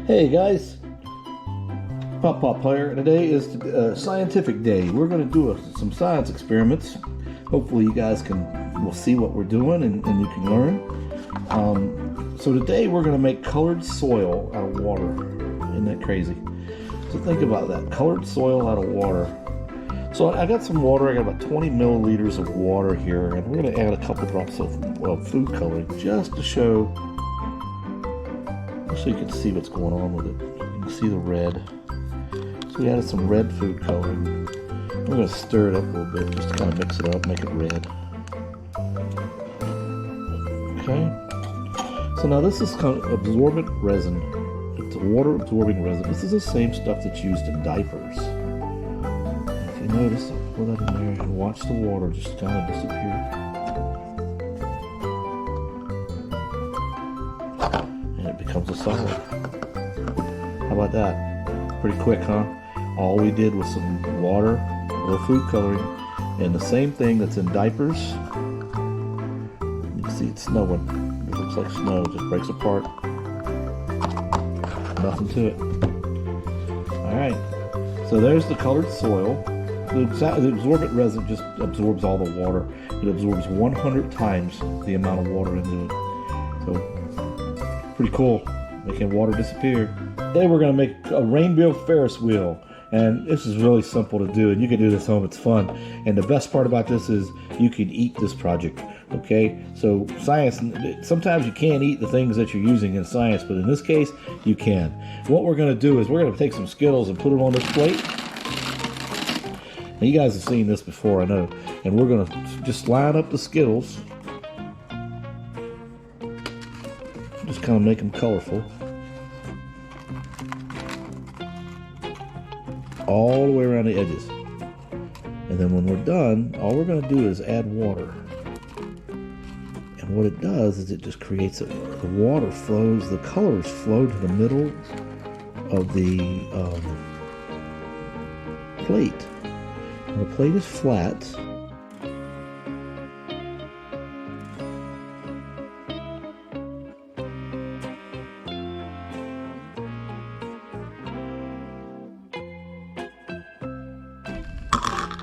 Hey guys, Pop here. Today is scientific day. We're going to do some science experiments. Hopefully you guys will see what we're doing and you can learn. So today we're going to make colored soil out of water. Isn't that crazy? So think about that, colored soil out of water. So I got some water. I got about 20 milliliters of water here, and we're going to add a couple drops of food coloring just to show, so you can see what's going on with it. You can see the red. So we added some red food coloring. We're going to stir it up a little bit just to kind of mix it up, make it red. Okay. So now this is kind of absorbent resin. It's a water absorbing resin. This is the same stuff that's used in diapers. If you notice, I'll pour that in there and watch the water just kind of disappear. And it becomes a solid. How about that? Pretty quick, huh? All we did was some water, a little food coloring, and the same thing that's in diapers. You can see it's snowing. It looks like snow, it just breaks apart. Nothing to it. Alright, so there's the colored soil. The absorbent resin just absorbs all the water. It absorbs 100 times the amount of water into it. So, pretty cool, making water disappear. Today we're going to make a rainbow Ferris wheel. And this is really simple to do, and you can do this at home. It's fun. And the best part about this is you can eat this project. Okay, so science, sometimes you can't eat the things that you're using in science, but in this case you can. What we're going to do is we're going to take some Skittles and put them on this plate. Now you guys have seen this before, I know. And we're going to just line up the Skittles, just kind of make them colorful all the way around the edges. And then when we're done, all we're going to do is add water. And what it does is it just creates the water flows, the colors flow to the middle of the plate. And the plate is flat.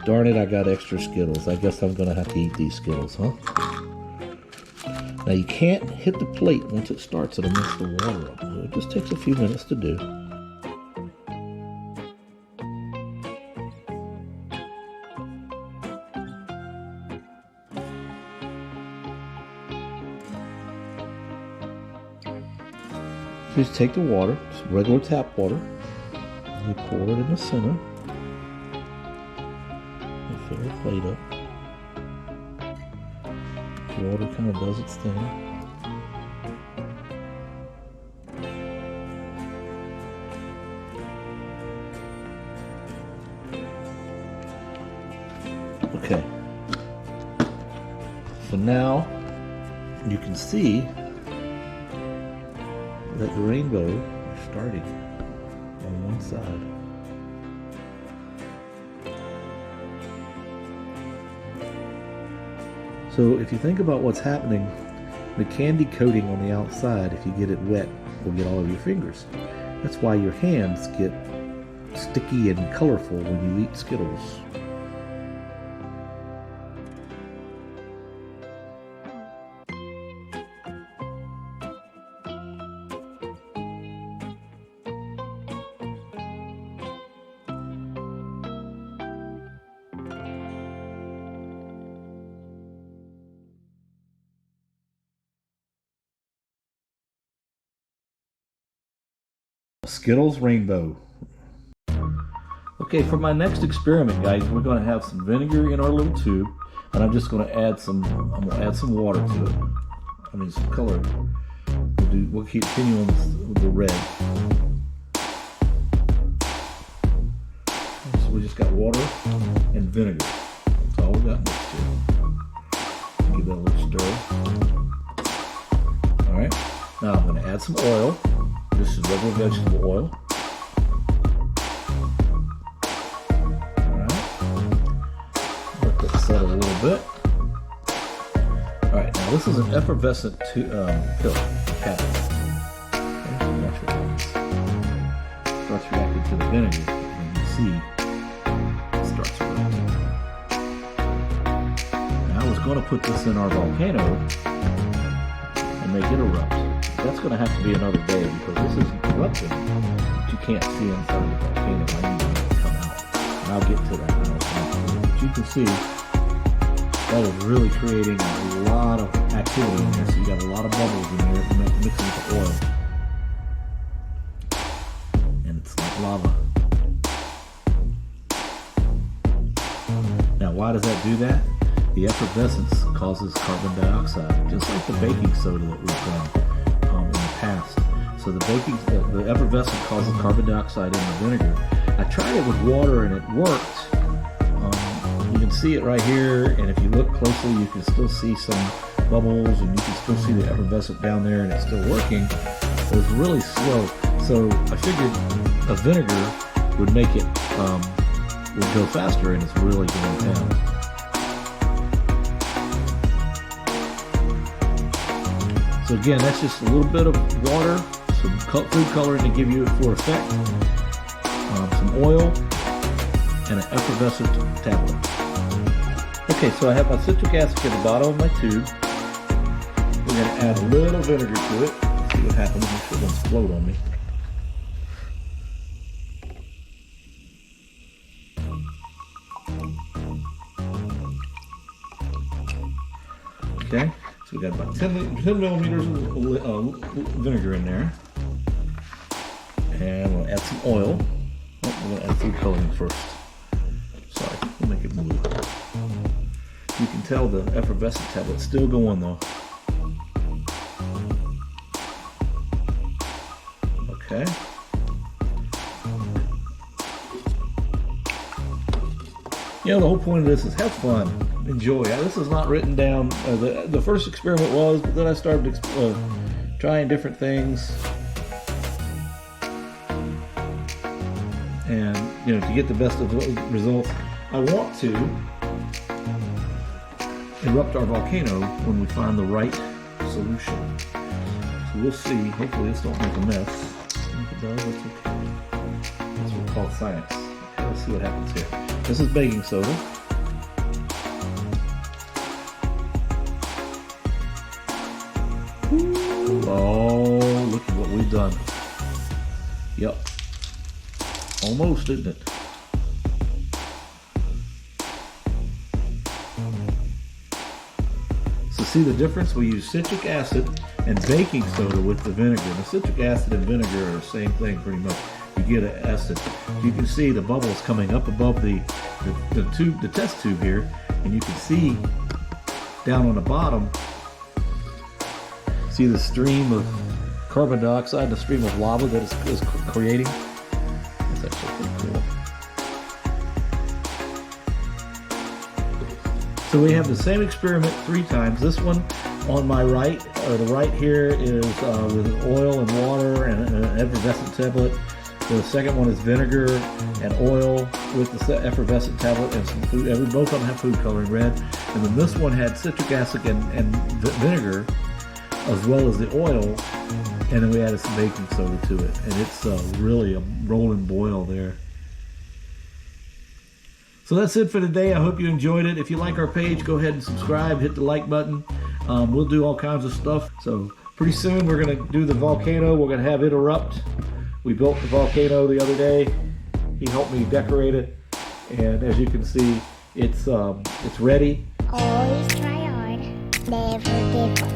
Darn it, I got extra Skittles. I guess I'm going to have to eat these Skittles, huh? Now you can't hit the plate once it starts, it'll mess the water up. So it just takes a few minutes to do. Just take the water, just regular tap water, and you pour it in the center. Fill the plate up. The water kind of does its thing. Okay. So now you can see that the rainbow is starting on one side. So if you think about what's happening, the candy coating on the outside, if you get it wet, will get all over your fingers. That's why your hands get sticky and colorful when you eat Skittles. Skittles rainbow. Okay, for my next experiment, guys, we're going to have some vinegar in our little tube, and I'm just going to add some. I'm going to add some water to it. I mean, some color. We'll continue on with the red. So we just got water and vinegar. That's all we got mixed here. Give that a little stir. All right. Now I'm going to add some oil. This is regular vegetable oil. Alright. Let that settle a little bit. Alright, now this is an effervescent pill. Watch what happens. to the vinegar, and you see it starts erupting. Now I was going to put this in our volcano and make it erupt. That's going to have to be another day because this isn't erupting. You can't see inside the volcano. I need to make it come out. And I'll get to that in a second. But you can see that is really creating a lot of activity in there. So you got a lot of bubbles in there mixing with the oil. And it's like lava. Now why does that do that? The effervescence causes carbon dioxide, just like the baking soda that we've done in the past. So the effervescent causes carbon dioxide in the vinegar. I tried it with water and it worked. You can see it right here, and if you look closely, you can still see some bubbles, and you can still see the effervescent down there, and it's still working. But it's really slow. So I figured a vinegar would make it would go faster, and it's really going down. So again, that's just a little bit of water, some food coloring to give you it for effect, some oil, and an effervescent tablet. Okay, so I have my citric acid at the bottom of my tube. We're going to add a little vinegar to it. See what happens. Make sure it doesn't float on me. Okay, so we got about 10 millimeters of vinegar in there. And we'll add some oil. Oh, we're going to add food coloring first. Sorry, we'll make it blue. You can tell the effervescent tablet's still going though. Okay. You know, the whole point of this is have fun, enjoy. This is not written down. The first experiment was, but then I started trying different things. And, you know, to get the best of the results, I want to erupt our volcano when we find the right solution. So we'll see. Hopefully this don't make a mess. If it does, that's okay. That's what we call science. Okay, let's see what happens here. This is baking soda. Oh, look at what we've done. Yep. Almost, isn't it? So see the difference? We use citric acid and baking soda with the vinegar. The citric acid and vinegar are the same thing pretty much. You get an acid. You can see the bubbles coming up above the test tube here, and you can see down on the bottom, see the stream of carbon dioxide, the stream of lava that is creating. That's actually pretty cool. So we have the same experiment 3 times. This one on my right, the right here is with oil and water and an effervescent tablet. The second one is vinegar and oil with the effervescent tablet and some food. Both of them have food coloring red. And then this one had citric acid and vinegar as well as the oil. And then we added some baking soda to it. And it's really a rolling boil there. So that's it for today. I hope you enjoyed it. If you like our page, go ahead and subscribe, hit the like button. We'll do all kinds of stuff. So pretty soon we're going to do the volcano. We're going to have it erupt. We built the volcano the other day. He helped me decorate it. And as you can see, it's ready. Always try hard, never give up.